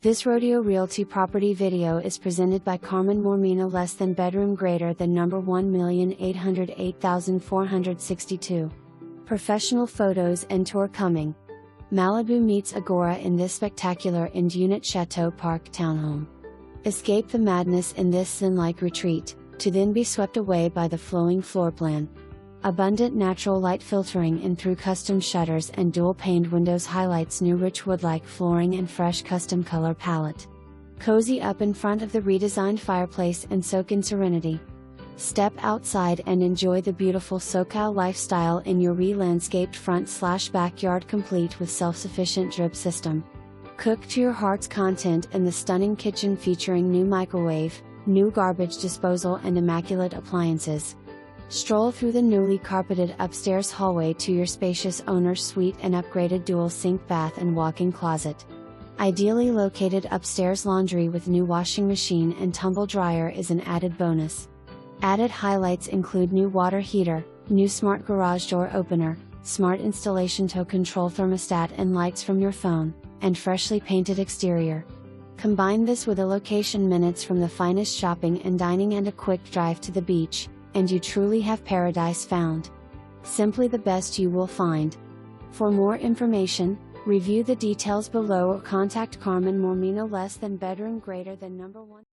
This Rodeo Realty property video is presented by Carmen Mormino. Less than bedroom greater than number 1,808,462. Professional photos and tour coming. Malibu meets Agoura in this spectacular end-unit Chateau ParkTownhome. Escape the madness in this Zen-like retreat, to then be swept away by the flowing floor plan. Abundant natural light filtering in through custom shutters and dual-paned windows highlights new rich wood-like flooring and fresh custom color palette. Cozy up in front of the redesigned fireplace and soak in serenity. Step outside and enjoy the beautiful SoCal lifestyle in your re-landscaped front/backyard, complete with self-sufficient drip system. Cook to your heart's content in the stunning kitchen featuring new microwave, new garbage disposal and immaculate appliances. Stroll through the newly carpeted upstairs hallway to your spacious owner's suite and upgraded dual sink bath and walk-in closet. Ideally located upstairs laundry with new washing machine and tumble dryer is an added bonus. Added highlights include new water heater, new smart garage door opener, smart installationto control thermostat and lights from your phone, and freshly painted exterior. Combine this with a location minutes from the finest shopping and dining and a quick drive to the beach, and you truly have paradise found. Simply the best you will find. For more information, review the details below or contact Carmen Mormino. Less than bedroom greater than number 1.